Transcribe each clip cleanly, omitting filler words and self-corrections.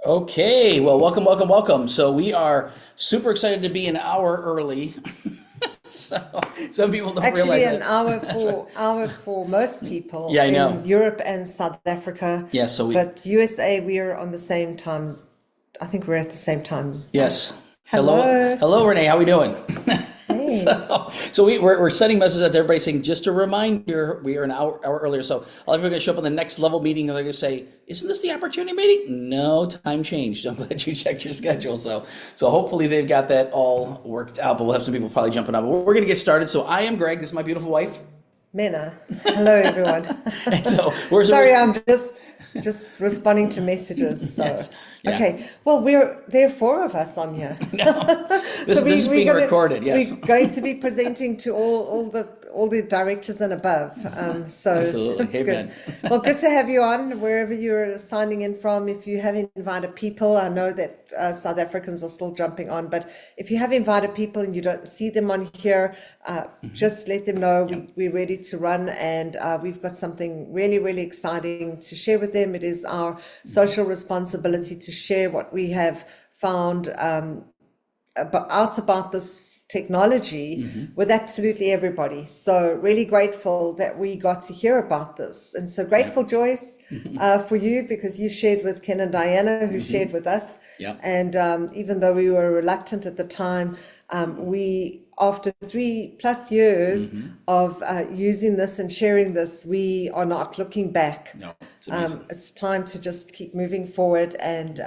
Okay, well, welcome, welcome, welcome. So we are super excited to be an hour early. So some people don't Actually, realize an that. That's right. hour for most people Yeah, I in know. Europe and South Africa, Yeah, so we, but USA, we are on the same times. I think we're at the same time as. yes. Hello, Hello. hello, Renee. How we doing? Hey. So we're sending messages out to everybody saying, just a reminder, we are an hour earlier. So a lot of people are going to show up on the next level meeting and they're going to say, isn't this the opportunity meeting? No, time changed. I'm glad you checked your schedule. So hopefully they've got that all worked out, but we'll have some people probably jumping up. But we're going to get started. So I am Greg. This is my beautiful wife. Mena. Hello, everyone. And so where's Sorry, the, I'm just responding to messages. So, yes, yeah. okay. Well, there are four of us on here. No, this, So this is being recorded. Yes, we're going to be presenting to all the directors and above. So absolutely. that's good. Amen. Well, good to have you on wherever you're signing in from. If you have invited people, I know that South Africans are still jumping on, but if you have invited people and you don't see them on here, just let them know we're ready to run, and we've got something really, really exciting to share with them. It is our social responsibility to share what we have found about this technology with absolutely everybody. So really grateful that we got to hear about this. And so grateful, Joyce, for you, because you shared with Ken and Diana, who shared with us. Yeah. And even though we were reluctant at the time, we, after 3+ years of using this and sharing this, we are not looking back. No, it's amazing. It's time to just keep moving forward, and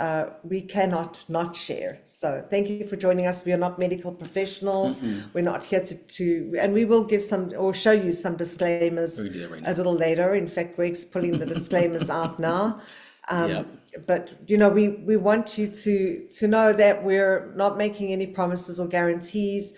we cannot not share. So thank you for joining us. We are not medical professionals. We're not here and we will give some or show you some disclaimers We can do that right now. a little later. In fact, Greg's pulling the disclaimers out now. Yep. But we want you to know that we're not making any promises or guarantees.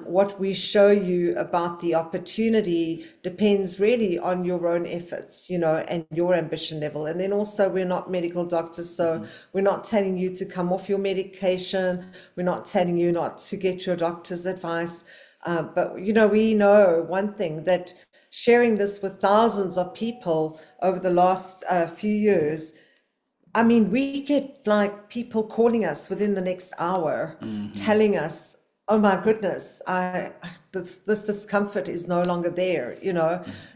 What we show you about the opportunity depends really on your own efforts, and your ambition level. And then also, we're not medical doctors, so we're not telling you to come off your medication. We're not telling you not to get your doctor's advice. But we know one thing, that sharing this with thousands of people over the last few years, I mean, we get like people calling us within the next hour, telling us, "Oh my goodness, this discomfort is no longer there,"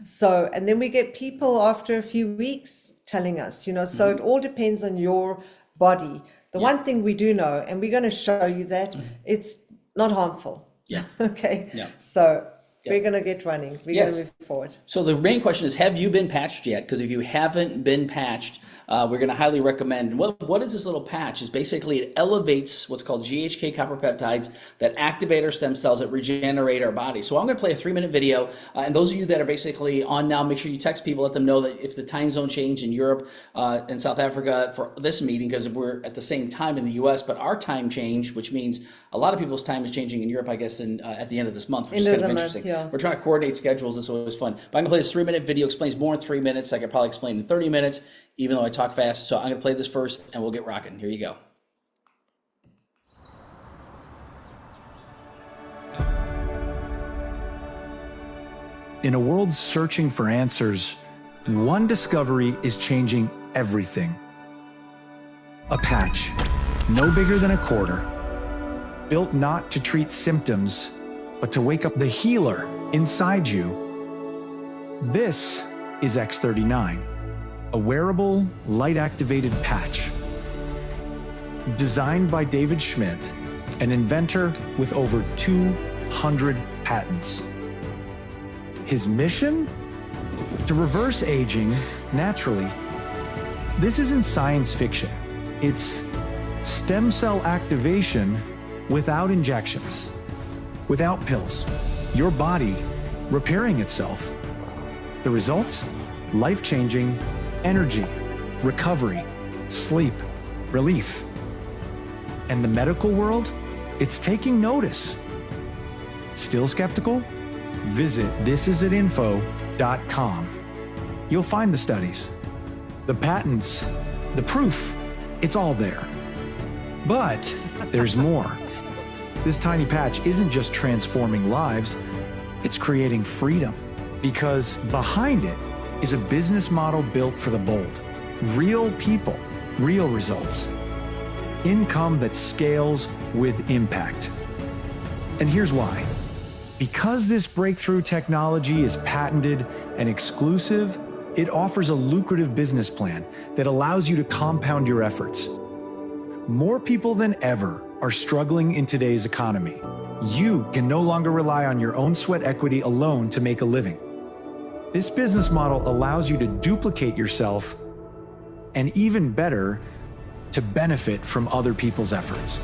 So, and then we get people after a few weeks telling us, so it all depends on your body. The one thing we do know, and we're going to show you that it's not harmful. Yeah. Okay. Yeah. So we're going to get running. We're going to move forward. So the main question is, have you been patched yet? Because if you haven't been patched, we're going to highly recommend. What is this little patch? Is basically it elevates what's called GHK copper peptides that activate our stem cells that regenerate our body. So I'm going to play a 3-minute video, and those of you that are basically on now, make sure you text people, let them know that if the time zone changed in Europe and South Africa for this meeting, because we're at the same time in the U.S., but our time changed, which means a lot of people's time is changing in Europe, I guess, at the end of this month, which is kind of interesting. Yeah. We're trying to coordinate schedules. It's always fun. But I'm going to play this 3-minute video, explains more in 3 minutes. I could probably explain in 30 minutes, even though I talk fast. So I'm going to play this first, and we'll get rocking. Here you go. In a world searching for answers, one discovery is changing everything. A patch, no bigger than a quarter, built not to treat symptoms, but to wake up the healer inside you. This is X39, a wearable, light-activated patch. Designed by David Schmidt, an inventor with over 200 patents. His mission? To reverse aging naturally. This isn't science fiction. It's stem cell activation without injections, without pills. Your body repairing itself. The results? Life-changing energy, recovery, sleep, relief. And the medical world? It's taking notice. Still skeptical? Visit thisisitinfo.com. You'll find the studies, the patents, the proof. It's all there. But there's more. This tiny patch isn't just transforming lives, it's creating freedom. Because behind it is a business model built for the bold. Real people, real results. income that scales with impact. And here's why. Because this breakthrough technology is patented and exclusive, it offers a lucrative business plan that allows you to compound your efforts. More people than ever are struggling in today's economy. You can no longer rely on your own sweat equity alone to make a living. This business model allows you to duplicate yourself and, even better, to benefit from other people's efforts.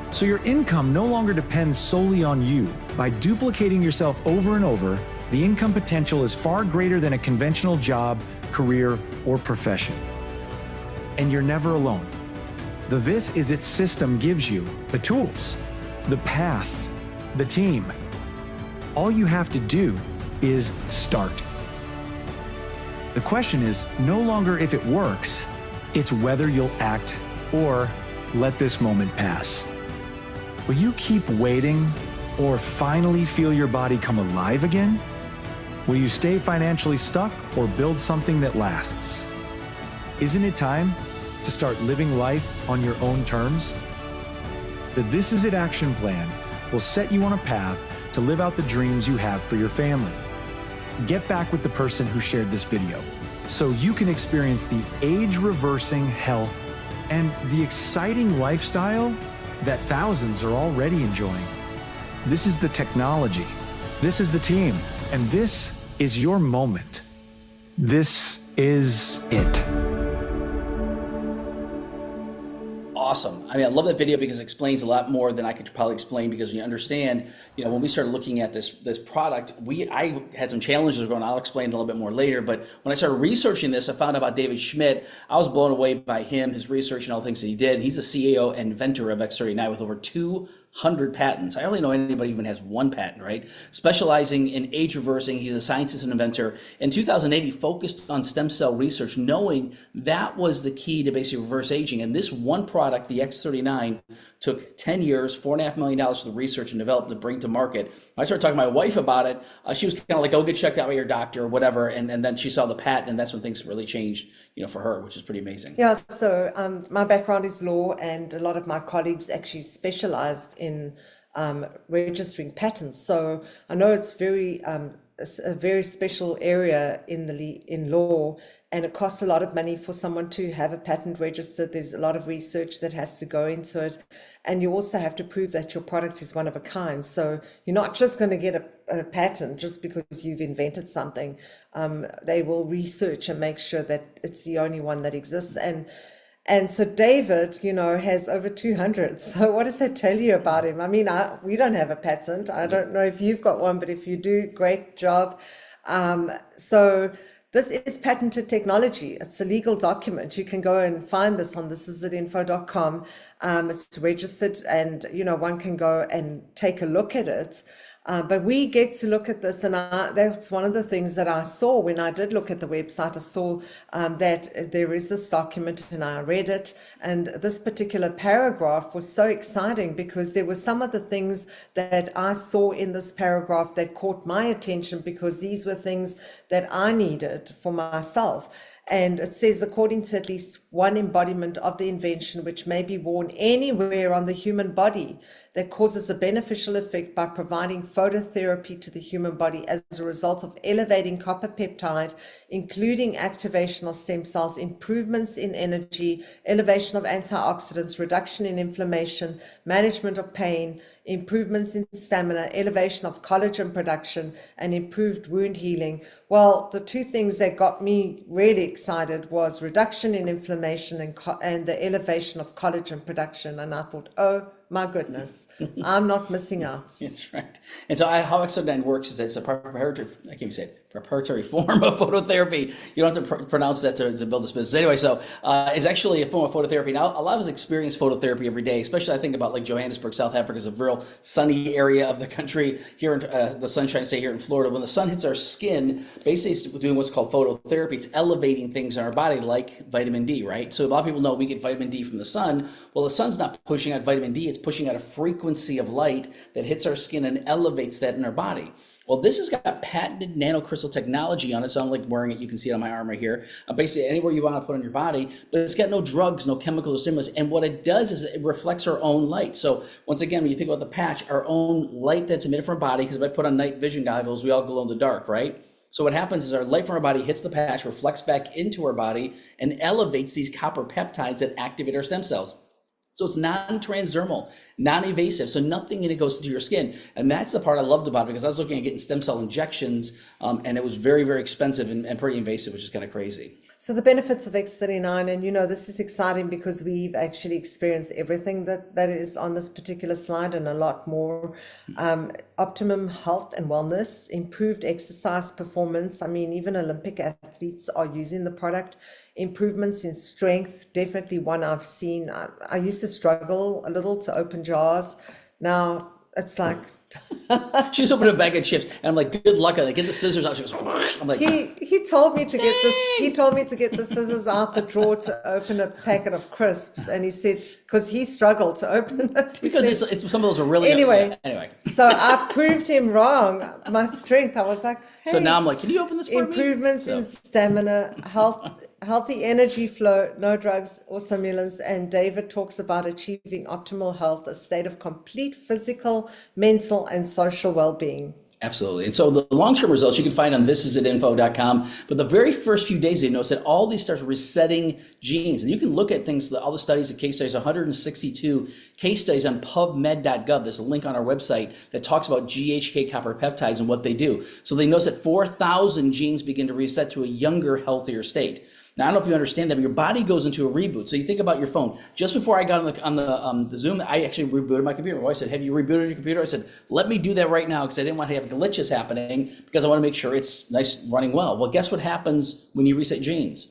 So your income no longer depends solely on you. By duplicating yourself over and over, the income potential is far greater than a conventional job, career, or profession. And you're never alone. The This Is It system gives you the tools, the path, the team. All you have to do is start. The question is no longer if it works, it's whether you'll act or let this moment pass. Will you keep waiting or finally feel your body come alive again? Will you stay financially stuck or build something that lasts? Isn't it time to start living life on your own terms? The This Is It action plan will set you on a path to live out the dreams you have for your family. Get back with the person who shared this video so you can experience the age-reversing health and the exciting lifestyle that thousands are already enjoying. This is the technology, this is the team, and this is your moment. This is it. Awesome. I mean, I love that video because it explains a lot more than I could probably explain, because you understand, when we started looking at this product, I had some challenges going. I'll explain it a little bit more later, but when I started researching this, I found out about David Schmidt. I was blown away by him, his research and all the things that he did. He's the CEO and inventor of X39 with over 200 patents. I hardly know anybody even has one patent, right? Specializing in age reversing, he's a scientist and inventor. In 2008, he focused on stem cell research, knowing that was the key to basically reverse aging. And this one product, the X39, took 10 years, $4.5 million for the research and development to bring to market. When I started talking to my wife about it, she was kind of like, "Go get checked out by your doctor," or whatever. And then she saw the patent, and that's when things really changed, for her, which is pretty amazing. Yeah, so my background is law, and a lot of my colleagues actually specialized in registering patents. So I know it's a very special area in law, and it costs a lot of money for someone to have a patent registered. There's a lot of research that has to go into it, and you also have to prove that your product is one of a kind. So you're not just going to get a patent just because you've invented something. They will research and make sure that it's the only one that exists. And so David, has over 200. So what does that tell you about him? I mean, we don't have a patent. I don't know if you've got one, but if you do, great job. So this is patented technology. It's a legal document. You can go and find this on thisisit.info.com. It's registered, and one can go and take a look at it. But we get to look at this, and that's one of the things that I saw when I did look at the website. I saw that there is this document, and I read it, and this particular paragraph was so exciting because there were some of the things that I saw in this paragraph that caught my attention, because these were things that I needed for myself. And it says, according to at least one embodiment of the invention, which may be worn anywhere on the human body, that causes a beneficial effect by providing phototherapy to the human body as a result of elevating copper peptide, including activation of stem cells, improvements in energy, elevation of antioxidants, reduction in inflammation, management of pain, improvements in stamina, elevation of collagen production, and improved wound healing. Well, the two things that got me really excited was reduction in inflammation and the elevation of collagen production. And I thought, oh my goodness, I'm not missing out. That's right. And so how X39 works is that it's a proprietary form of phototherapy. You don't have to pronounce that to build this business. Anyway, so it's actually a form of phototherapy. Now, a lot of us experience phototherapy every day, especially I think about like Johannesburg, South Africa is a real sunny area of the country. Here in the Sunshine State here in Florida, when the sun hits our skin, basically it's doing what's called phototherapy. It's elevating things in our body like vitamin D, right? So a lot of people know we get vitamin D from the sun. Well, the sun's not pushing out vitamin D, it's it's pushing out a frequency of light that hits our skin and elevates that in our body. Well, this has got patented nanocrystal technology on it. So I'm like wearing it. You can see it on my arm right here. Basically, anywhere you want to put on your body, but it's got no drugs, no chemicals or stimulants. And what it does is it reflects our own light. So once again, when you think about the patch, our own light that's emitted from our body, because if I put on night vision goggles, we all glow in the dark, right? So what happens is our light from our body hits the patch, reflects back into our body, and elevates these copper peptides that activate our stem cells. So it's non-transdermal, non-invasive, so nothing in it goes into your skin. And that's the part I loved about it, because I was looking at getting stem cell injections, and it was very, very expensive and pretty invasive, which is kind of crazy. So the benefits of X39, and this is exciting because we've actually experienced everything that is on this particular slide and a lot more. Optimum health and wellness, improved exercise performance. I mean, even Olympic athletes are using the product. Improvements in strength, definitely one I've seen. I used to struggle a little to open jars. Now it's like She just opened a bag of chips, and I'm like, "Good luck!" I get the scissors out. She goes, "I'm like." he told me to get this. He told me to get the scissors out the drawer to open a packet of crisps, and he said because he struggled to open it. Because said, it's some of those are really anyway. Anyway, so I proved him wrong. My strength. I was like, hey, so now I'm like, "Can you open this for improvements me?" in stamina, healthy energy flow, no drugs or stimulants. And David talks about achieving optimal health, a state of complete physical, mental, and social well-being. Absolutely. And so the long-term results you can find on thisisatinfo.com. But the very first few days, they notice that all these starts resetting genes. And you can look at things, all the studies, the case studies, 162 case studies on pubmed.gov. There's a link on our website that talks about GHK copper peptides and what they do. So they notice that 4,000 genes begin to reset to a younger, healthier state. Now, I don't know if you understand that, but your body goes into a reboot. So you think about your phone. Just before I got on the Zoom, I actually rebooted my computer. My wife said, "Have you rebooted your computer?" I said, "Let me do that right now," because I didn't want to have glitches happening, because I want to make sure it's nice, running well. Well, guess what happens when you reset genes?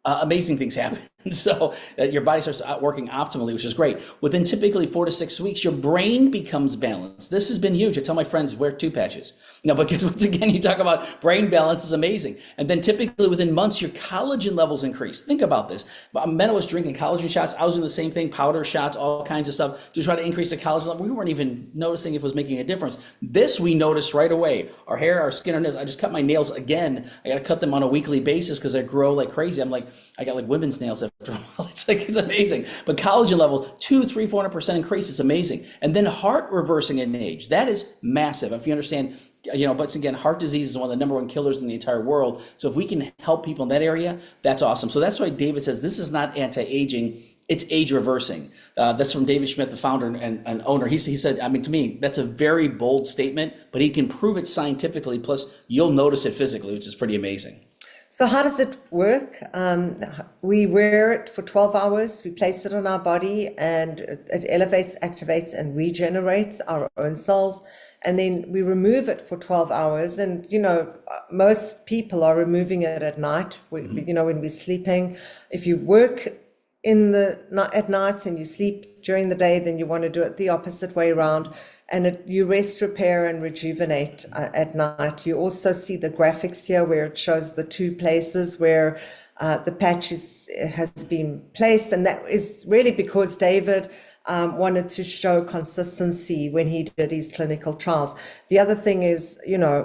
Amazing things happen. So your body starts working optimally, which is great. Within typically 4 to 6 weeks, your brain becomes balanced. This has been huge. I tell my friends, wear 2 patches. Because once again, you talk about brain balance is amazing. And then typically within months, your collagen levels increase. Think about this. Men was drinking collagen shots. I was doing the same thing, powder shots, all kinds of stuff to try to increase the collagen level. We weren't even noticing if it was making a difference. This we noticed right away. Our hair, our skin, our nails. I just cut my nails again. I got to cut them on a weekly basis because they grow like crazy. I'm like, I got like women's nails after a while. It's amazing. But collagen levels, 200, 300, 400% increase. It's amazing. And then heart reversing in age. That is massive. If you understand, but again, heart disease is one of the #1 killers in the entire world. So if we can help people in that area, that's awesome. So that's why David says this is not anti-aging, it's age reversing. That's from David Schmidt, the founder and owner. He said, I mean, to me, that's a very bold statement, but he can prove it scientifically. Plus, you'll notice it physically, which is pretty amazing. So how does it work? We wear it for 12 hours. We place it on our body, and it elevates, activates, and regenerates our own cells. And then we remove it for 12 hours. And, most people are removing it at night, when we're sleeping. If you work at night and you sleep during the day, then you want to do it the opposite way around. And you rest, repair, and rejuvenate at night. You also see the graphics here where it shows the 2 places where the patch has been placed. And that is really because David wanted to show consistency when he did his clinical trials. The other thing is,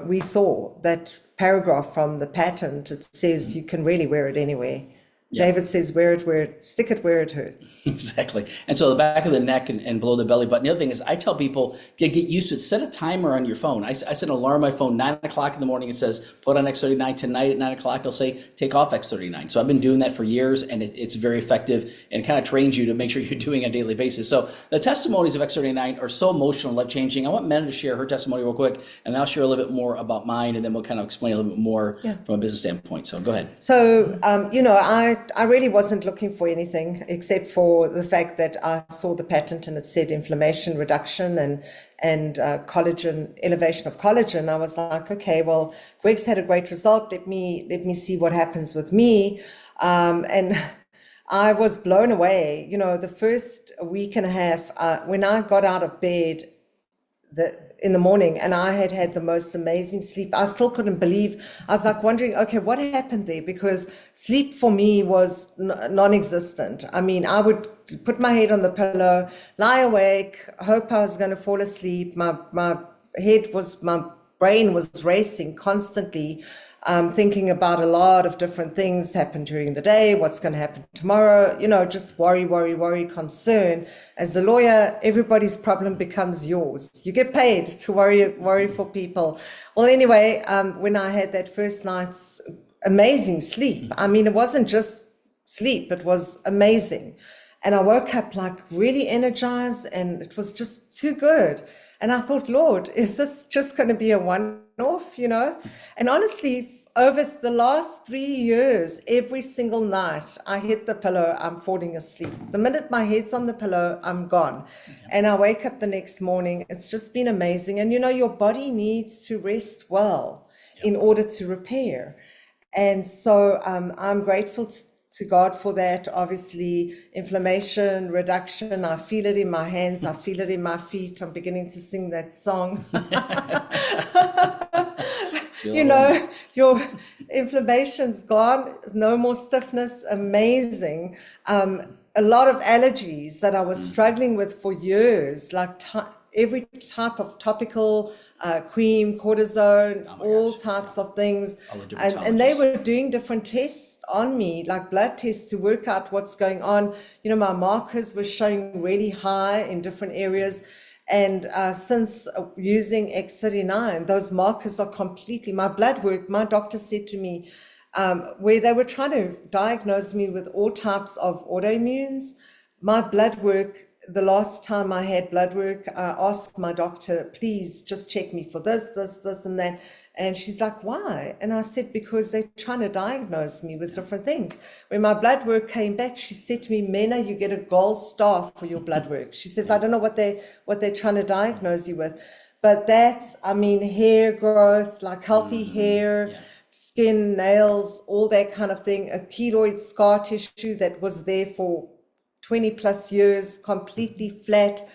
we saw that paragraph from the patent. It says you can really wear it anywhere. Yeah. David says, stick it where it hurts. Exactly. And so the back of the neck and below the belly button. The other thing is I tell people, get used to it. Set a timer on your phone. I set an alarm on my phone, 9 o'clock in the morning. It says, put on X39 tonight at 9 o'clock. I'll say, take off X39. So I've been doing that for years, and it's very effective and kind of trains you to make sure you're doing it on a daily basis. So the testimonies of X39 are so emotional and life-changing. I want Mena to share her testimony real quick, and then I'll share a little bit more about mine, and then we'll kind of explain a little bit more from a business standpoint. So go ahead. So, I really wasn't looking for anything except for the fact that I saw the patent and it said inflammation reduction and collagen, elevation of collagen. I was like, okay, well, Greg's had a great result. Let me see what happens with me. And I was blown away. The first week and a half, when I got out of bed, in the morning, and I had had the most amazing sleep. I still couldn't believe. I was like wondering, okay, what happened there? Because sleep for me was non-existent. I mean, I would put my head on the pillow, lie awake, hope I was going to fall asleep. My brain was racing constantly, thinking about a lot of different things happened during the day, what's going to happen tomorrow, just worry, concern. As a lawyer, everybody's problem becomes yours. You get paid to worry for people. Well, anyway, when I had that first night's amazing sleep, I mean, it wasn't just sleep, it was amazing. And I woke up like really energized, and it was just too good. And I thought, Lord, is this just going to be a one-off, And honestly, over the last 3 years, every single night I hit the pillow, I'm falling asleep. The minute my head's on the pillow, I'm gone. And I wake up the next morning. It's just been amazing. And, your body needs to rest well in order to repair. And so I'm grateful to God for that. Obviously, inflammation reduction, I feel it in my hands, I feel it in my feet. I'm beginning to sing that song. Your inflammation's gone, no more stiffness, amazing. A lot of allergies that I was struggling with for years, like every type of topical cream, cortisone, all types of things. And they were doing different tests on me, like blood tests, to work out what's going on. My markers were showing really high in different areas. And since using X39, those markers are completely, my blood work, my doctor said to me, where they were trying to diagnose me with all types of autoimmunes, my blood work, the last time I had blood work, I asked my doctor, please just check me for this, and that. And she's like, why? And I said, because they're trying to diagnose me with different things. When my blood work came back, she said to me, Mena, you get a gold star for your blood work. She says, I don't know what they're trying to diagnose you with. But that's, hair growth, like healthy hair, skin, nails, all that kind of thing. A keloid scar tissue that was there for 20 plus years, completely flat,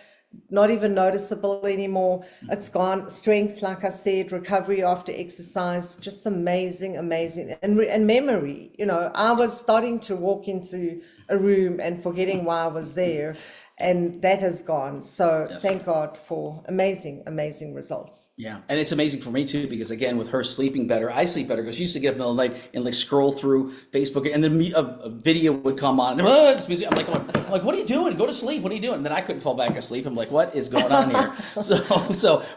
not even noticeable anymore. It's gone. Strength, like I said, recovery after exercise, just amazing. And memory, I was starting to walk into a room and forgetting why I was there, and that has gone. So thank God for amazing results. Yeah, and it's amazing for me too, because again, with her sleeping better, I sleep better, because she used to get up in the middle of the night and like scroll through Facebook, and then a video would come on, and I'm like, what are you doing? Go to sleep. What are you doing? And then I couldn't fall back asleep. I'm like, what is going on here?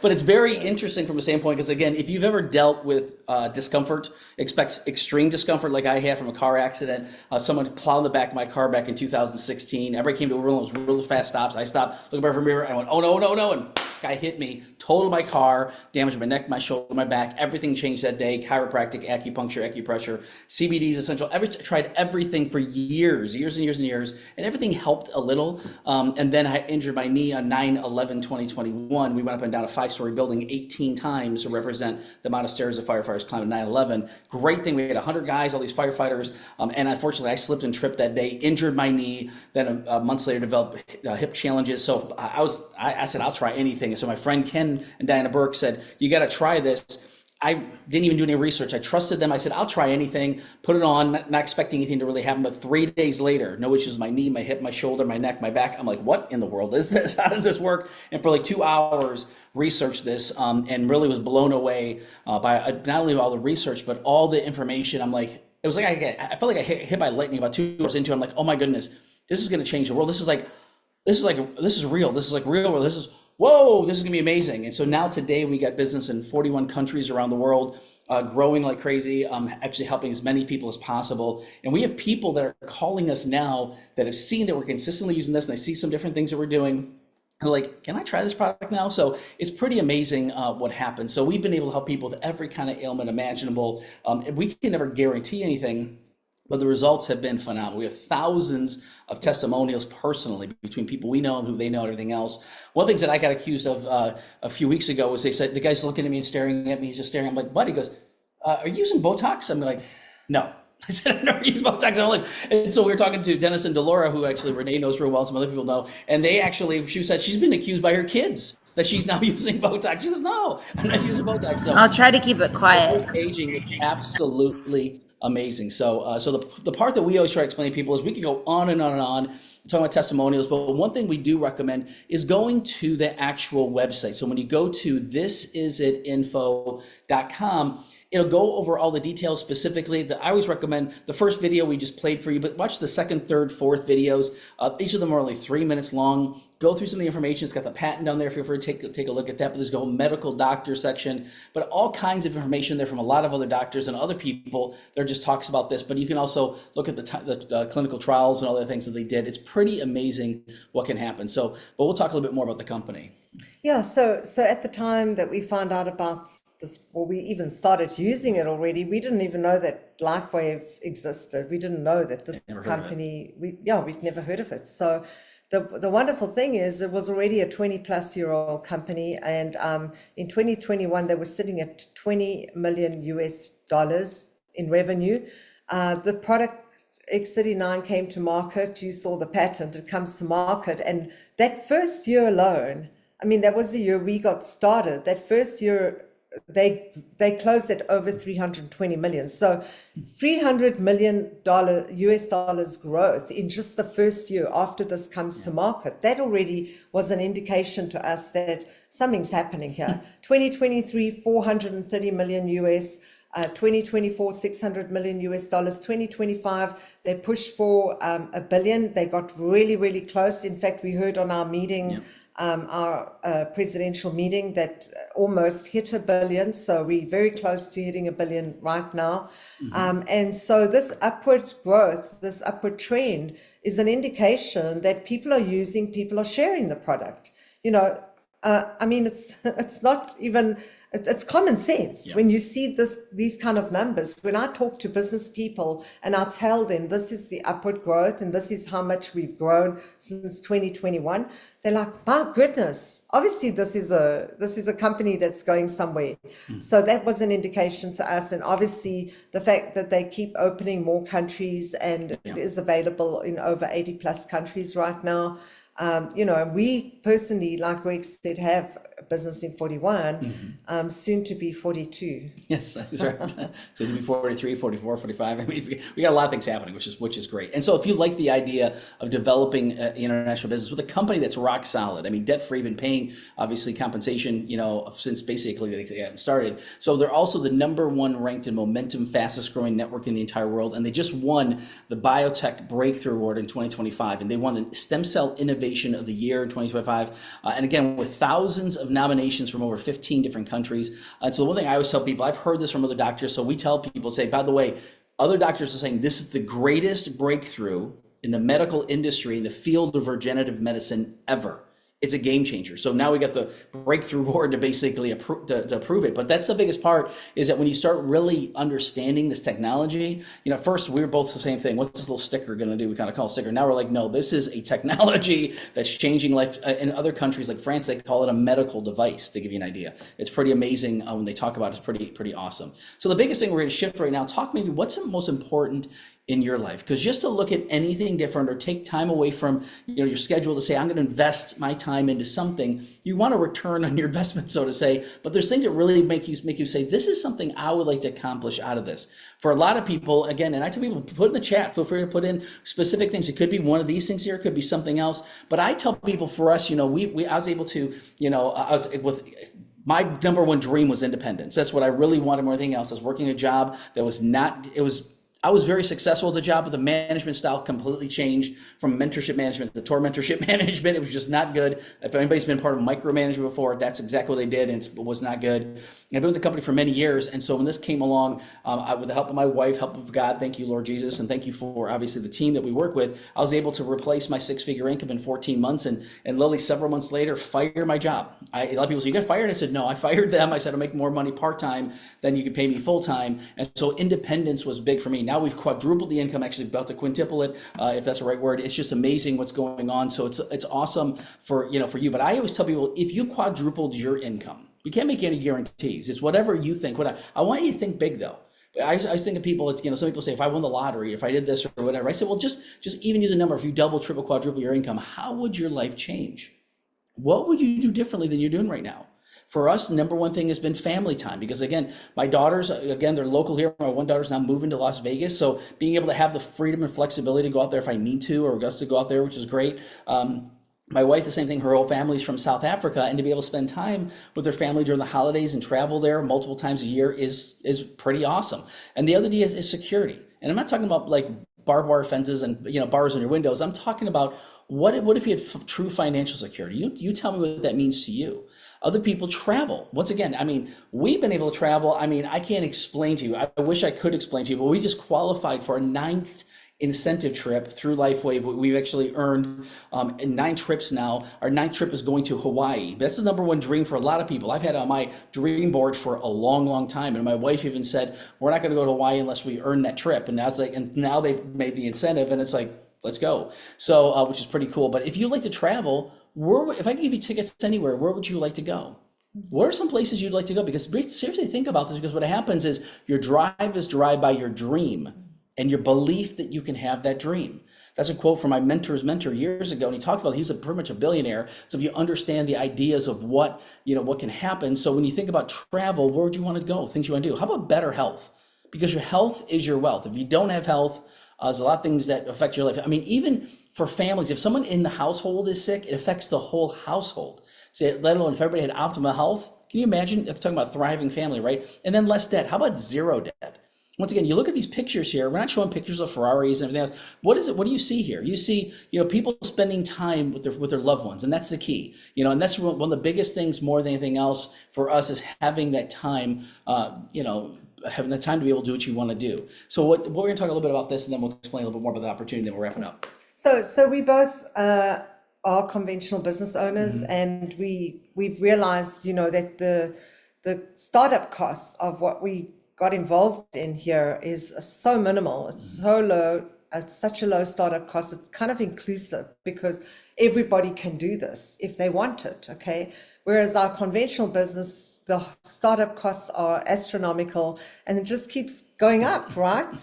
But it's very interesting from a standpoint, because again, if you've ever dealt with discomfort, expect extreme discomfort like I had from a car accident. Someone plowed the back of my car back in 2016. Everybody came to a room, it was real fast stops. I stopped, looked over the mirror, I went, oh no, and guy hit me, totaled my car, damaged my neck, my shoulder, my back. Everything changed that day. Chiropractic, acupuncture, acupressure, CBD is essential. Tried everything for years, and everything helped a little. And then I injured my knee on 9/11/2021. We went up and down a 5-story building 18 times to represent the amount of stairs the firefighters climbed at 9/11. Great thing. We had 100 guys, all these firefighters. And unfortunately, I slipped and tripped that day, injured my knee. Then months later, developed hip challenges. So I said, I'll try anything. And so my friend Ken and Diana Burke said, you got to try this. I didn't even do any research. I trusted them. I said, I'll try anything, put it on, not expecting anything to really happen. But 3 days later, no issues, my knee, my hip, my shoulder, my neck, my back. I'm like, what in the world is this? How does this work? And for like 2 hours, researched this and really was blown away by not only all the research, but all the information. I'm like, it was like, I felt like I hit by lightning about 2 hours into it. I'm like, oh my goodness, this is going to change the world. This is real. This is like real. This is, whoa, this is gonna be amazing. And so now today we got business in 41 countries around the world, growing like crazy, actually helping as many people as possible. And we have people that are calling us now that have seen that we're consistently using this, and they see some different things that we're doing. And like, can I try this product now? So it's pretty amazing what happens. So we've been able to help people with every kind of ailment imaginable. We can never guarantee anything, but the results have been phenomenal. We have thousands of testimonials personally between people we know and who they know and everything else. One of the things that I got accused of a few weeks ago was they said, the guy's looking at me and staring at me, he's just staring. I'm like, buddy, he goes, are you using Botox? I'm like, no. I said, I never use Botox. And so we were talking to Dennis and Delora, who actually Renee knows real well, some other people know. And they actually, she said she's been accused by her kids that she's now using Botox. She goes, no, I'm not using Botox. So I'll try to keep it quiet. aging is absolutely amazing. So the part that we always try to explain to people is we can go on and on and on talking about testimonials, but one thing we do recommend is going to the actual website. So when you go to thisitinfo.com, it'll go over all the details specifically. I always recommend the first video we just played for you, but watch the second, third, fourth videos. Each of them are only 3 minutes long. Go through some of the information. It's got the patent down there. Feel free to take a look at that. But there's the whole medical doctor section, but all kinds of information there from a lot of other doctors and other people that just talks about this. But you can also look at the clinical trials and other things that they did. It's pretty amazing what can happen. So, but we'll talk a little bit more about the company. Yeah, so at the time that we found out about this, or we even started using it already, we didn't even know that LifeWave existed. We didn't know that this company, we'd never heard of it. So the wonderful thing is it was already a 20-plus-year-old company, and in 2021 they were sitting at $20 million in revenue. The product X39 came to market. You saw the patent. It comes to market, and that first year alone, I mean, that was the year we got started. That first year, they closed at over 320 million. So $300 million growth in just the first year after this comes to market. That already was an indication to us that something's happening here. 2023, 430 million US. 2024, $600 million. 2025, they pushed for $1 billion. They got really, really close. In fact, we heard on our meeting, our presidential meeting, that almost hit $1 billion. So we're very close to hitting $1 billion right now. And so this upward growth, this upward trend is an indication that people are sharing the product. You know, I mean, it's not even, it's common sense. When you see these kind of numbers. When I talk to business people and I tell them this is the upward growth and this is how much we've grown since 2021, they're like, my goodness, obviously this is a company that's going somewhere. So that was an indication to us, and obviously the fact that they keep opening more countries and it is available in over 80 plus countries right now. You know, we personally, like Greg said, have a business in 41, soon to be 42. Yes, that's right. Soon to be 43, 44, 45. I mean, we got a lot of things happening, which is great. And so if you like the idea of developing international business with a company that's rock solid, I mean, debt-free, been paying obviously compensation, you know, since basically they got started. So they're also the #1 ranked in momentum, fastest growing network in the entire world. And they just won the Biotech Breakthrough Award in 2025. And they won the Stem Cell Innovation of the Year in 2025. And again, with thousands of nominations from over 15 different countries. And so the one thing I always tell people, I've heard this from other doctors. So we tell people, say, by the way, other doctors are saying this is the greatest breakthrough in the medical industry in the field of regenerative medicine ever. It's a game changer. So now we got the breakthrough award to basically approve it. But that's the biggest part, is that when you start really understanding this technology, you know, first we were both the same thing. What's this little sticker going to do? We kind of call it a sticker. Now we're like, no, this is a technology that's changing life. In other countries like France, they call it a medical device, to give you an idea. It's pretty amazing when they talk about it. It's pretty awesome. So the biggest thing we're going to shift right now, talk maybe what's the most important in your life, because just to look at anything different or take time away from your schedule to say I'm going to invest my time into something, you want a return on your investment, so to say. But there's things that really make you say, this is something I would like to accomplish out of this. For a lot of people, again, and I tell people, put in the chat, feel free to put in specific things. It could be one of these things here, it could be something else. But I tell people, for us, I was able to, my #1 dream was independence. That's what I really wanted more than anything else. I was working a job that was not, I was very successful at the job, but the management style completely changed from mentorship management to tour mentorship management. It was just not good. If anybody's been part of micromanagement before, that's exactly what they did, and it was not good. And I've been with the company for many years, and so when this came along, with the help of my wife, help of God, thank you, Lord Jesus, and thank you for obviously the team that we work with, I was able to replace my 6-figure income in 14 months, and literally several months later, fire my job. A lot of people say, you got fired? I said, no, I fired them. I said, I'll make more money part-time than you could pay me full-time. And so independence was big for me. Now we've quadrupled the income, actually about to quintuple it, if that's the right word. It's just amazing what's going on. So it's awesome for you. But I always tell people, if you quadrupled your income, you can't make any guarantees. It's whatever you think. I want you to think big, though. I think of people, some people say, if I won the lottery, if I did this or whatever. I said, well, just even use a number. If you double, triple, quadruple your income, how would your life change? what would you do differently than you're doing right now? For us, the number one thing has been family time, because again, my daughters, again, they're local here. My one daughter's now moving to Las Vegas. So being able to have the freedom and flexibility to go out there if I need to, or us to go out there, which is great. My wife, the same thing, her whole family's from South Africa, and to be able to spend time with their family during the holidays and travel there multiple times a year is pretty awesome. And the other D is security. And I'm not talking about like barbed wire fences and bars on your windows. I'm talking about what if you had true financial security? You tell me what that means to you. Other people travel. Once again, I mean, we've been able to travel. I mean, I can't explain to you. I wish I could explain to you, but we just qualified for a 9th incentive trip through LifeWave. We've actually earned 9 trips now. Our 9th trip is going to Hawaii. That's the number one dream for a lot of people. I've had it on my dream board for a long, long time. And my wife even said, we're not going to go to Hawaii unless we earn that trip. And now they've made the incentive, and it's like, let's go. So, which is pretty cool. But if you like to travel, if I could give you tickets anywhere, where would you like to go? What are some places you'd like to go? Because seriously, think about this, because what happens is your drive is derived by your dream and your belief that you can have that dream. That's a quote from my mentor's mentor years ago, and he talked about he was pretty much a billionaire. So if you understand the ideas of what can happen, so when you think about travel, where would you want to go? Things you want to do. How about better health? Because your health is your wealth. If you don't have health, there's a lot of things that affect your life. I mean, even for families, if someone in the household is sick, it affects the whole household. So let alone if everybody had optimal health, can you imagine? I'm talking about thriving family, right? And then less debt. How about zero debt? Once again, you look at these pictures here. We're not showing pictures of Ferraris and everything else. What is it? What do you see here? You see, people spending time with their loved ones, and that's the key. And that's one of the biggest things, more than anything else, for us, is having that time. Having the time to be able to do what you want to do. So we're going to talk a little bit about this, and then we'll explain a little bit more about the opportunity, then we're wrapping up. So we both are conventional business owners, and we've realized, that the startup costs of what we got involved in here is so minimal. It's so low. It's such a low startup cost. It's kind of inclusive because everybody can do this if they want it. Okay. Whereas our conventional business, the startup costs are astronomical, and it just keeps going up, right?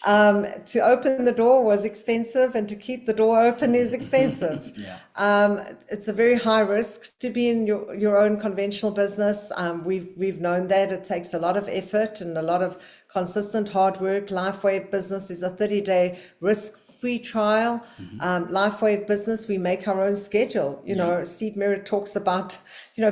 To open the door was expensive, and to keep the door open is expensive. It's a very high risk to be in your own conventional business. We've known that it takes a lot of effort and a lot of consistent hard work. LifeWave business is a 30-day risk-free trial. LifeWave business, we make our own schedule. Steve Merritt talks about,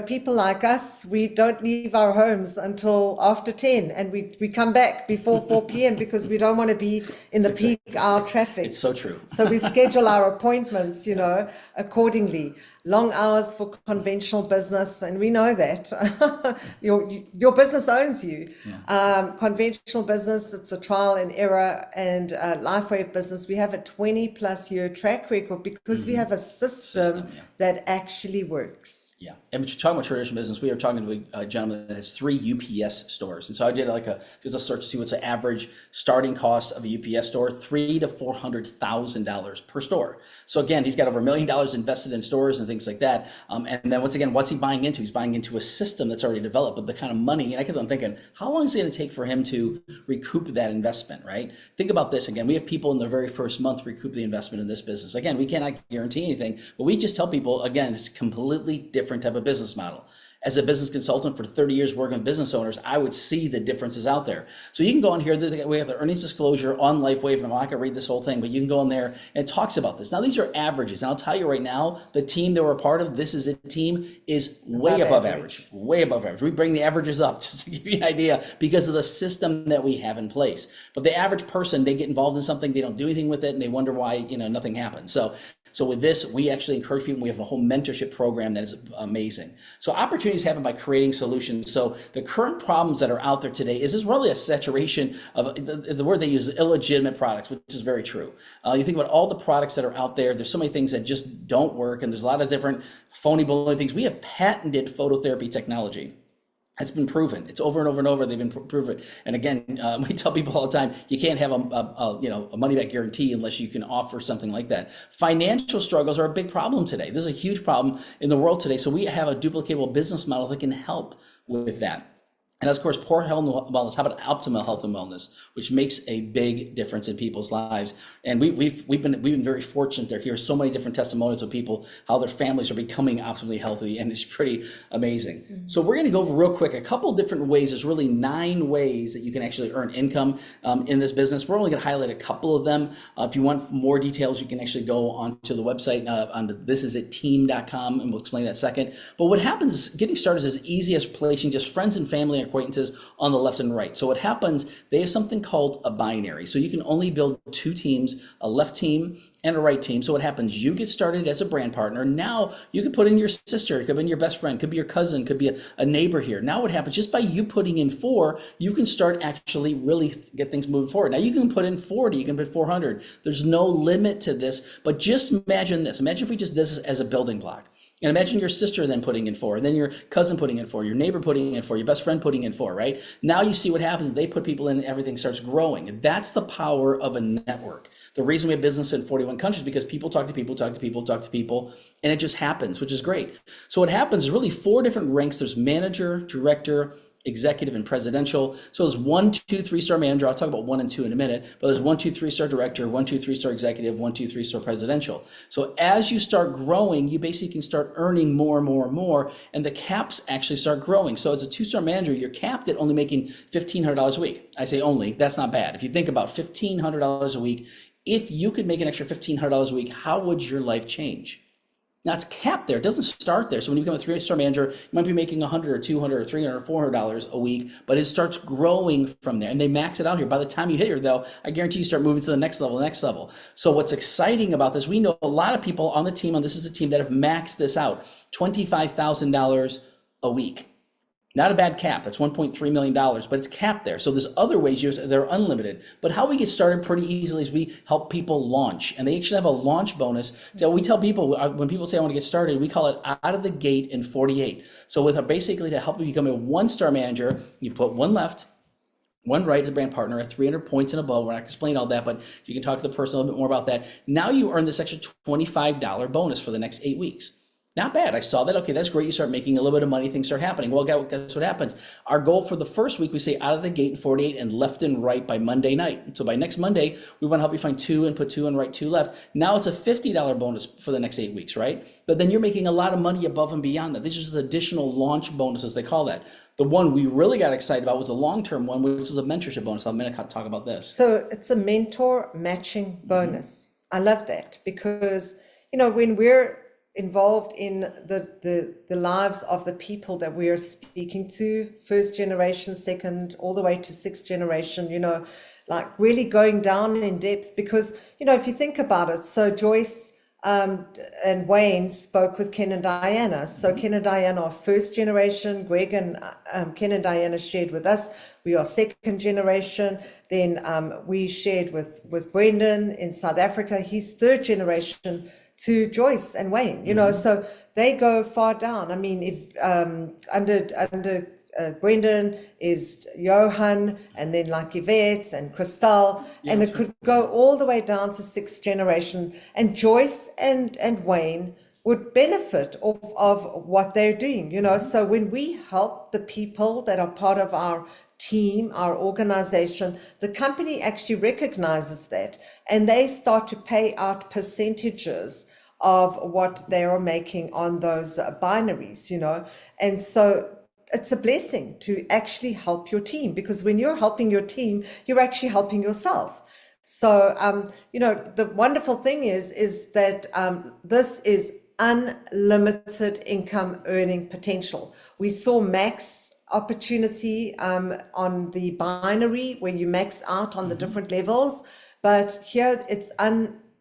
people like us, we don't leave our homes until after 10, and we come back before 4 p.m. because we don't want to be in the peak hour traffic. It's so true. So we schedule our appointments, accordingly. Long hours for conventional business, and we know that your business owns you. Conventional business, it's a trial and error, and LifeWave business, we have a 20+ year track record because we have a system that actually works. Yeah, and we're talking about traditional business. We were talking to a gentleman that has 3 UPS stores, and so I did just a search to see what's the average starting cost of a UPS store: $300,000 to $400,000 per store. So again, he's got over $1 million invested in stores and things like that. And then once again, what's he buying into? He's buying into a system that's already developed, but the kind of money. And I kept on thinking, how long is it going to take for him to recoup that investment? Right? Think about this again. We have people in their very first month recoup the investment in this business. Again, we cannot guarantee anything, but we just tell people, again, it's completely different type of business model. As a business consultant for 30 years working with business owners, I would see the differences out there. So you can go on here, we have the earnings disclosure on LifeWave, and I'm not going to read this whole thing, but you can go on there and it talks about this. Now, these are averages. And I'll tell you right now, the team that we're a part of, This Is It team, is way above average. Way above average. We bring the averages up just to give you an idea because of the system that we have in place. But the average person, they get involved in something, they don't do anything with it, and they wonder why nothing happens. So with this, we actually encourage people. We have a whole mentorship program that is amazing. So opportunities happen by creating solutions. So the current problems that are out there today is really a saturation of the word they use is illegitimate products, which is very true. You think about all the products that are out there. There's so many things that just don't work, and there's a lot of different phony baloney things. We have patented phototherapy technology. It's been proven. It's over and over and over. They've been proven. And again, we tell people all the time, you can't have a money back guarantee unless you can offer something like that. Financial struggles are a big problem today. This is a huge problem in the world today. So we have a duplicatable business model that can help with that. And of course, poor health and wellness. How about optimal health and wellness, which makes a big difference in people's lives? And we've been very fortunate to hear so many different testimonials of people how their families are becoming optimally healthy, and it's pretty amazing. Mm-hmm. So we're going to go over real quick a couple different ways. There's really 9 ways that you can actually earn income in this business. We're only going to highlight a couple of them. If you want more details, you can actually go onto the website on thisisitteam.com, and we'll explain that in a second. But what happens is getting started is as easy as placing just friends and family acquaintances on the left and right. So what happens, they have something called a binary. So you can only build 2 teams, a left team and a right team. So what happens, you get started as a brand partner. Now you can put in your sister, it could be your best friend, could be your cousin, could be a neighbor here. Now what happens, just by you putting in 4, you can start actually really get things moving forward. Now you can put in 40, you can put 400. There's no limit to this, but just imagine this. Imagine if we just did this as a building block. And imagine your sister then putting in 4, and then your cousin putting in 4, your neighbor putting in 4, your best friend putting in 4, right? Now you see what happens. They put people in, and everything starts growing. And that's the power of a network. The reason we have business in 41 countries is because people talk to people, talk to people, talk to people, and it just happens, which is great. So what happens is really 4 different ranks. There's manager, director, executive, and presidential. So there's 1, 2, 3-star manager. I'll talk about 1 and 2 in a minute, but there's 1, 2, 3-star director, 1, 2, 3-star executive, 1, 2, 3-star presidential. So as you start growing, you basically can start earning more and more and more, and the caps actually start growing. So as a 2-star manager, you're capped at only making $1,500 a week. I say only, that's not bad. If you think about $1,500 a week, if you could make an extra $1,500 a week, how would your life change? Now it's capped there. It doesn't start there. So when you become a 3-star manager, you might be making $100 or $200 or $300 or $400 a week, but it starts growing from there. And they max it out here. By the time you hit here, though, I guarantee you start moving to the next level, the next level. So what's exciting about this, we know a lot of people on the team, on This Is a Team, that have maxed this out, $25,000 a week. Not a bad cap. That's $1.3 million, but it's capped there. So there's other ways they're unlimited. But how we get started pretty easily is we help people launch. And they actually have a launch bonus. So we tell people, when people say I want to get started, we call it out of the gate in 48. So basically to help you become a 1-star manager, you put 1 left, 1 right as a brand partner at 300 points and above. We're not going to explain all that, but you can talk to the person a little bit more about that. Now you earn this extra $25 bonus for the next 8 weeks. Not bad. I saw that. Okay, that's great. You start making a little bit of money. Things start happening. Well, guess what happens? Our goal for the first week, we say out of the gate in 48 and left and right by Monday night. So by next Monday, we want to help you find 2 and put 2 and right, 2 left. Now it's a $50 bonus for the next 8 weeks, right? But then you're making a lot of money above and beyond that. These are just additional launch bonuses, they call that. The one we really got excited about was the long-term one, which is a mentorship bonus. I'm going to talk about this. So it's a mentor matching bonus. I love that because, when we're involved in the lives of the people that we are speaking to, 1st generation, 2nd, all the way to 6th generation, like really going down in depth because, if you think about it, so Joyce and Wayne spoke with Ken and Diana. So Ken and Diana are 1st generation. Greg and Ken and Diana shared with us. We are 2nd generation. Then we shared with Brendan in South Africa. He's 3rd generation to Joyce and Wayne, so they go far down. I mean, if under Brendan is Johan, and then like Yvette and Christelle, and it could go all the way down to 6th generation. And Joyce and Wayne would benefit of what they're doing, So when we help the people that are part of our team, our organization, the company actually recognizes that, and they start to pay out percentages of what they are making on those binaries, and so it's a blessing to actually help your team, because when you're helping your team, you're actually helping yourself. So the wonderful thing is that this is unlimited income earning potential. We saw max opportunity on the binary where you max out on the different levels, but here it's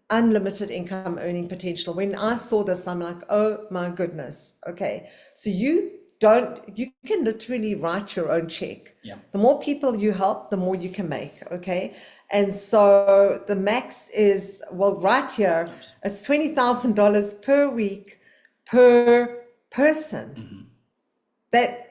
unlimited income earning potential. When I saw this, I'm like, oh my goodness. Okay, so you can literally write your own check. Yeah. The more people you help, the more you can make. Okay, and so the max is, well, right here, it's $20,000 per week per person.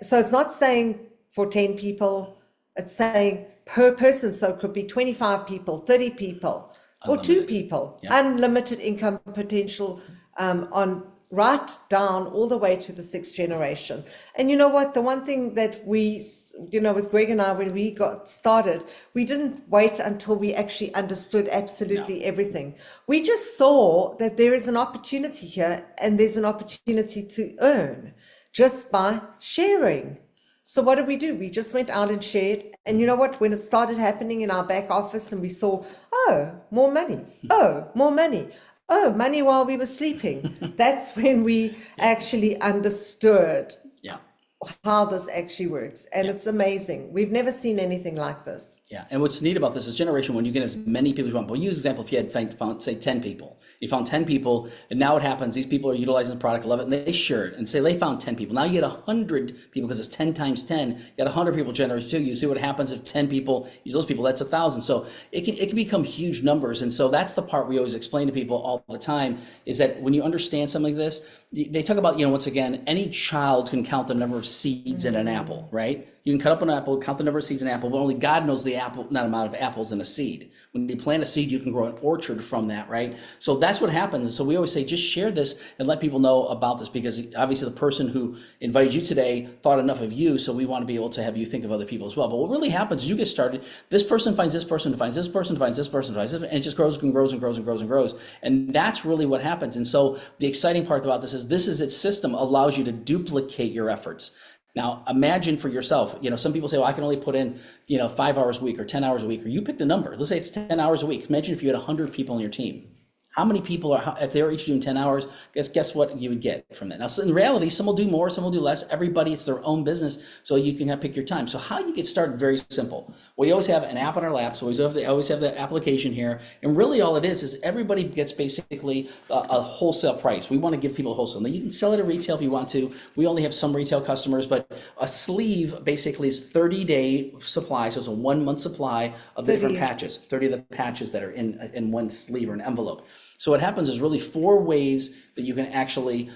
So it's not saying for 10 people, it's saying per person. So it could be 25 people, 30 people, unlimited, or 2 people. Yeah. Unlimited income potential on right down all the way to the 6th generation. And you know what? The one thing that we, with Greg and I, when we got started, we didn't wait until we actually understood absolutely everything. We just saw that there is an opportunity here, and there's an opportunity to earn just by sharing. So what did we do? We just went out and shared. And you know what? When it started happening in our back office and we saw, oh, more money. Oh, more money. Oh, money while we were sleeping. That's when we actually understood how this actually works. And it's amazing. We've never seen anything like this. Yeah, and what's neat about this is generation one, you get as many people as you want. But use an example, if you had found, say, 10 people. You found 10 people, and now what happens, these people are utilizing the product, love it, and they share it. And say they found 10 people. Now you get 100 people, because it's 10 times 10. You got 100 people generation two. You see what happens if 10 people use those people, that's 1,000. So it can become huge numbers. And so that's the part we always explain to people all the time, is that when you understand something like this, they talk about, once again, any child can count the number of seeds in an apple, right? You can cut up an apple, count the number of seeds in an apple, but only God knows the amount of apples in a seed. When you plant a seed, you can grow an orchard from that, right? So that's what happens. So we always say, just share this and let people know about this, because obviously the person who invited you today thought enough of you, so we want to be able to have you think of other people as well. But what really happens is you get started, this person finds this person, who finds this person, who finds this person, who finds this, and it just grows and grows and grows and grows and grows. And that's really what happens. And so the exciting part about this is its system allows you to duplicate your efforts. Now, imagine for yourself, some people say, well, I can only put in, 5 hours a week or 10 hours a week, or you pick the number. Let's say it's 10 hours a week. Imagine if you had 100 people on your team. How many people if they were each doing 10 hours, guess what you would get from that? Now, so in reality, some will do more, some will do less. Everybody, it's their own business, so you can pick your time. So how you get started, very simple. We always have an app on our laps, so we always have the application here. And really all it is everybody gets basically a wholesale price. We want to give people a wholesale. Now, you can sell it at retail if you want to. We only have some retail customers, but a sleeve basically is 30-day supply, so it's a 1-month supply of the different patches, 30 of the patches that are in one sleeve or an envelope. So what happens is really 4 ways that you can actually,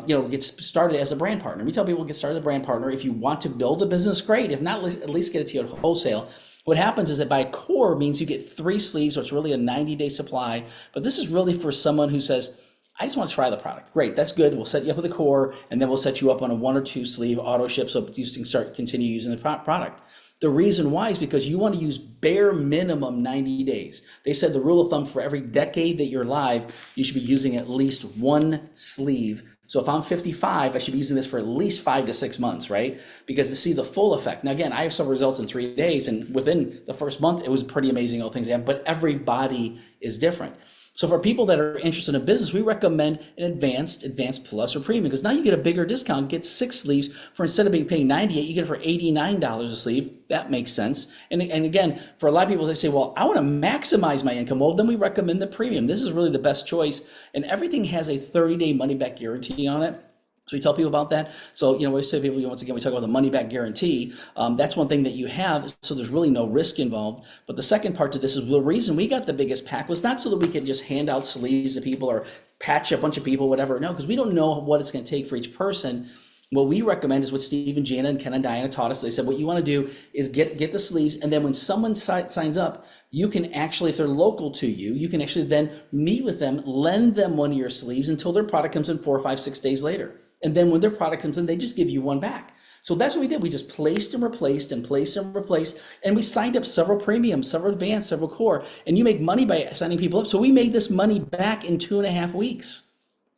get started as a brand partner. We tell people get started as a brand partner. If you want to build a business, great. If not, at least get it to you at wholesale. What happens is that by core means you get 3 sleeves, so it's really a 90-day supply. But this is really for someone who says, I just want to try the product. Great, that's good. We'll set you up with a core, and then we'll set you up on a 1 or 2 sleeve auto ship, so you can continue using the product. The reason why is because you want to use bare minimum 90 days. They said the rule of thumb for every decade that you're live, you should be using at least 1 sleeve. So if I'm 55, I should be using this for at least 5 to 6 months, right? Because to see the full effect. Now, again, I have some results in 3 days, and within the first month, it was pretty amazing all things happen, but everybody is different. So for people that are interested in business, we recommend an advanced plus or premium, because now you get a bigger discount, get 6 sleeves for, instead of paying $98, you get it for $89 a sleeve. That makes sense. And again, for a lot of people, they say, well, I want to maximize my income. Well, then we recommend the premium. This is really the best choice. And everything has a 30-day money-back guarantee on it. So we tell people about that. So, we always tell people, once again, we talk about the money back guarantee. That's one thing that you have. So there's really no risk involved. But the second part to this is the reason we got the biggest pack was not so that we could just hand out sleeves to people or patch a bunch of people, whatever. No, because we don't know what it's going to take for each person. What we recommend is what Steve and Jana and Ken and Diana taught us. They said, what you want to do is get the sleeves. And then when someone signs up, you can actually, if they're local to you, you can actually then meet with them, lend them one of your sleeves until their product comes in 4, 5, 6 days later. And then when their product comes in, they just give you one back. So that's what we did. We just placed and replaced and placed and replaced. And we signed up several premium, several advanced, several core. And you make money by signing people up. So we made this money back in 2.5 weeks.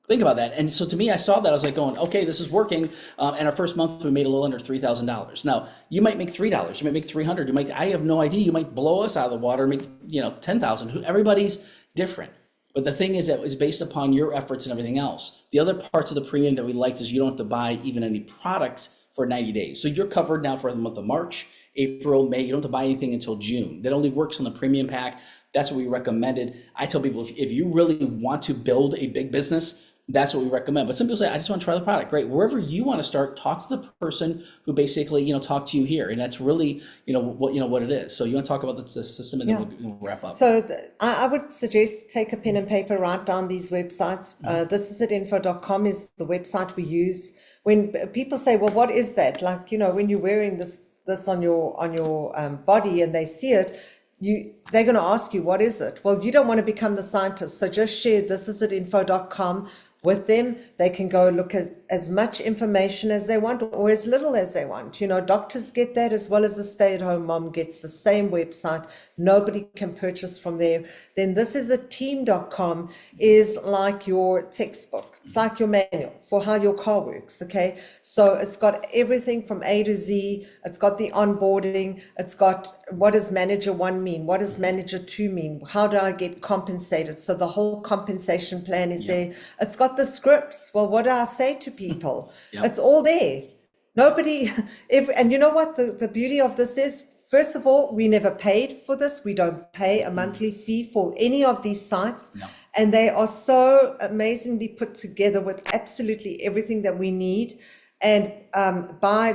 Think about that. And so to me, I saw that. I was like going, okay, this is working. And our first month, we made a little under $3,000. Now, you might make $3. You might make $300. I have no idea. You might blow us out of the water and make, $10,000. Everybody's different. But the thing is that it's based upon your efforts and everything else. The other parts of the premium that we liked is you don't have to buy even any products for 90 days. So you're covered now for the month of March, April, May. You don't have to buy anything until June. That only works on the premium pack. That's what we recommended. I tell people, if you really want to build a big business, that's what we recommend. But some people say, I just want to try the product. Great. Wherever you want to start, talk to the person who basically, talked to you here. And that's really, what it is. So you want to talk about the system, and then we'll wrap up. So I would suggest take a pen and paper, write down these websites. Thisisatinfo.com is the website we use. When people say, well, what is that? Like, when you're wearing this on your body and they see it, they're going to ask you, what is it? Well, you don't want to become the scientist. So just share thisisatinfo.com. with them. They can go look at as much information as they want or as little as they want. You know, doctors get that as well as the stay-at-home mom gets the same website. Nobody can purchase from there. Then this is a team.com is like your textbook. It's like your manual for how your car works, okay? So it's got everything from A to Z. It's got the onboarding. It's got what does manager 1 mean? What does manager 2 mean? How do I get compensated? So the whole compensation plan is there. It's got the scripts. Well, what do I say to people? It's all there. Nobody, and you know what the beauty of this is? First of all, we never paid for this. We don't pay a monthly fee for any of these sites. No. And they are so amazingly put together with absolutely everything that we need. And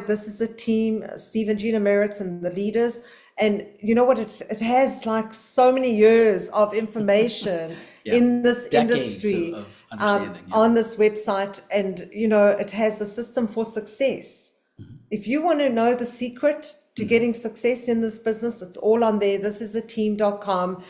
this is a team, Steve and Gina Merritt and the leaders. And you know what? It has like so many years of information in this industry of understanding, on this website. And, you know, it has a system for success. If you want to know the secret to getting success in this business, it's all on there. This is a team.com.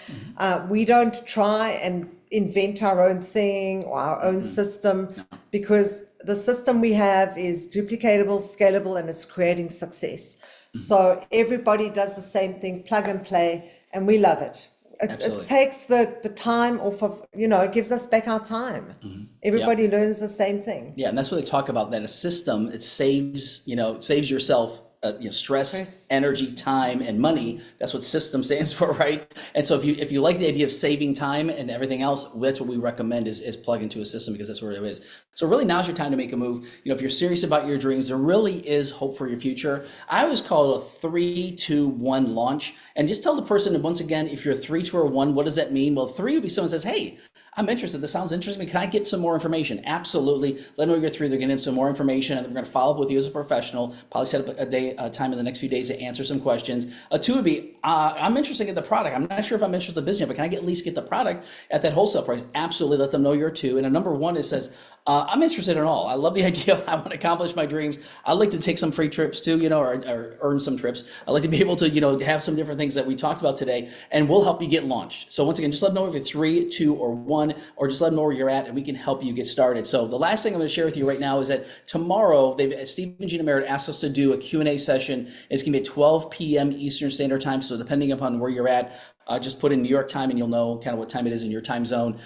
We don't try and invent our own thing or our own system because the system we have is duplicatable, scalable, and it's creating success. So everybody does the same thing, plug and play, and we love it. It takes the time off of, you know, it gives us back our time. Everybody learns the same thing. Yeah, and that's what they talk about, that a system, it saves yourself stress, energy, time, and money. That's what system stands for, right? And so if you like the idea of saving time and everything else, that's what we recommend is plug into a system, because that's where it is. So really, now's your time to make a move. You know, if you're serious about your dreams, there really is hope for your future. I always call it a 3, 2, 1 launch. And just tell the person, and once again, if you're a 3, 2, or 1, what does that mean? Well, 3 would be someone says, hey, I'm interested. This sounds interesting. Can I get some more information? Absolutely. Let them know you're 3. They're getting some more information, and they're going to follow up with you as a professional. Probably set up a time in the next few days to answer some questions. A 2 would be, I'm interested in the product. I'm not sure if I'm interested in the business, but can I at least get the product at that wholesale price? Absolutely. Let them know you're a 2. And a number 1 is says, I'm interested in all. I love the idea. I want to accomplish my dreams. I'd like to take some free trips too, or earn some trips. I'd like to be able to, have some different things that we talked about today, and we'll help you get launched. So once again, just let them know if you're 3, 2, or 1, or just let them know where you're at, and we can help you get started. So the last thing I'm going to share with you right now is that tomorrow, Steve and Gina Merritt asked us to do a Q&A session. It's going to be at 12 p.m. Eastern Standard Time. So depending upon where you're at, just put in New York time and you'll know kind of what time it is in your time zone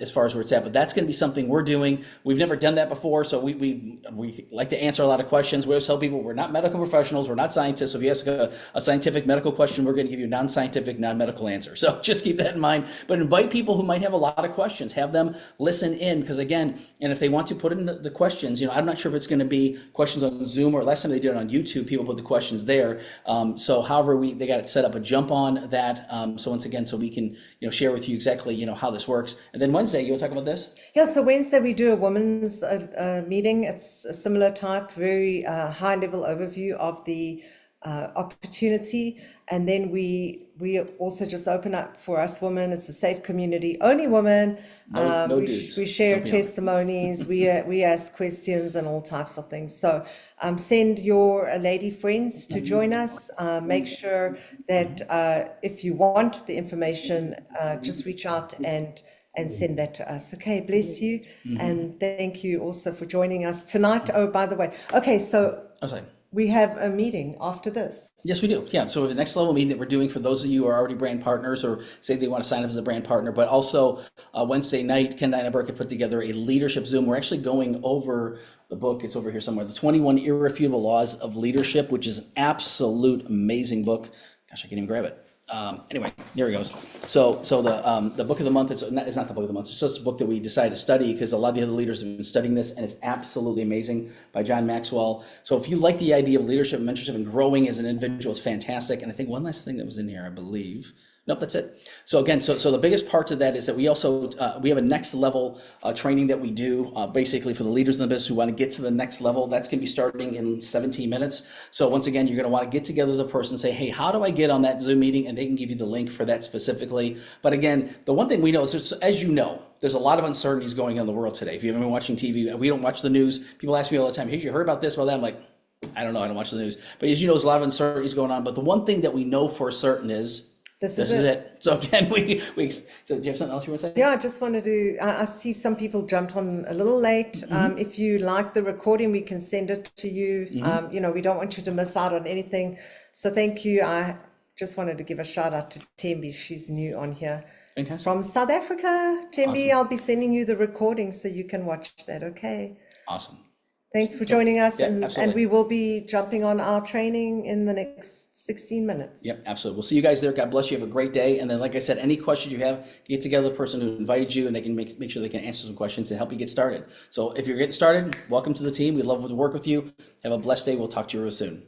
as far as where it's at. But that's going to be something we're doing. We've never done that before, so we like to answer a lot of questions. We always tell people we're not medical professionals, we're not scientists. So if you ask a scientific medical question, we're going to give you a non-scientific, non-medical answer. So just keep that in mind. But invite people who might have a lot of questions. Have them listen in, because again, and if they want to put in the questions, I'm not sure if it's going to be questions on Zoom, or last time they did it on YouTube, people put the questions there. So however they got it set up, a jump on that. So once again, so we can share with you exactly how this works. And then Wednesday, you want to talk about this? Yeah. So Wednesday we do a women's meeting. It's a similar type, very high level overview of the opportunity, and then we also just open up for us women. It's a safe community, only women. No dudes. We share testimonies. we ask questions and all types of things. So send your lady friends to join us. Make sure that if you want the information, just reach out and send that to us. Okay, bless you. And thank you also for joining us tonight. Oh, by the way, okay, so we have a meeting after this. Yes, we do. Yeah, so the next level meeting that we're doing for those of you who are already brand partners or say they want to sign up as a brand partner, but also Wednesday night, Ken Dynaburg had put together a leadership Zoom. We're actually going over the book. It's over here somewhere, The 21 Irrefutable Laws of Leadership, which is an absolute amazing book. Gosh, I can't even grab it. Anyway, here he goes. So the book of the month it's not the book of the month. It's just a book that we decided to study because a lot of the other leaders have been studying this, and it's absolutely amazing, by John Maxwell. So if you like the idea of leadership, mentorship, and growing as an individual, it's fantastic. And I think one last thing that was in here, I believe. Nope, that's it. So again, so the biggest part of that is that we also we have a next level training that we do basically for the leaders in the business who want to get to the next level. That's going to be starting in 17 minutes. So once again, you're going to want to get together with the person and say, hey, how do I get on that Zoom meeting? And they can give you the link for that specifically. But again, the one thing we know is, as you know, there's a lot of uncertainties going on in the world today. If you haven't been watching TV, we don't watch the news. People ask me all the time, hey, you heard about this, about that? I'm like, I don't know. I don't watch the news. But as you know, there's a lot of uncertainties going on. But the one thing that we know for certain is This This is is it. it. So again, so do you have something else you want to say? Yeah, I just wanted to, I see some people jumped on a little late. If you like the recording, we can send it to you. You know, we don't want you to miss out on anything. So thank you. I just wanted to give a shout out to Tembi. She's new on here. Fantastic. From South Africa. Tembi, Awesome. I'll be sending you the recording so you can watch that, okay? Awesome. Thanks for joining us, Yeah, and absolutely. we will be jumping on our training in the next 16 minutes. Yep, absolutely. We'll see you guys there. God bless you. Have a great day. And then, like I said, any questions you have, get together the person who invited you, and they can make sure they can answer some questions to help you get started. So if you're getting started, welcome to the team. We'd love to work with you. Have a blessed day. We'll talk to you real soon.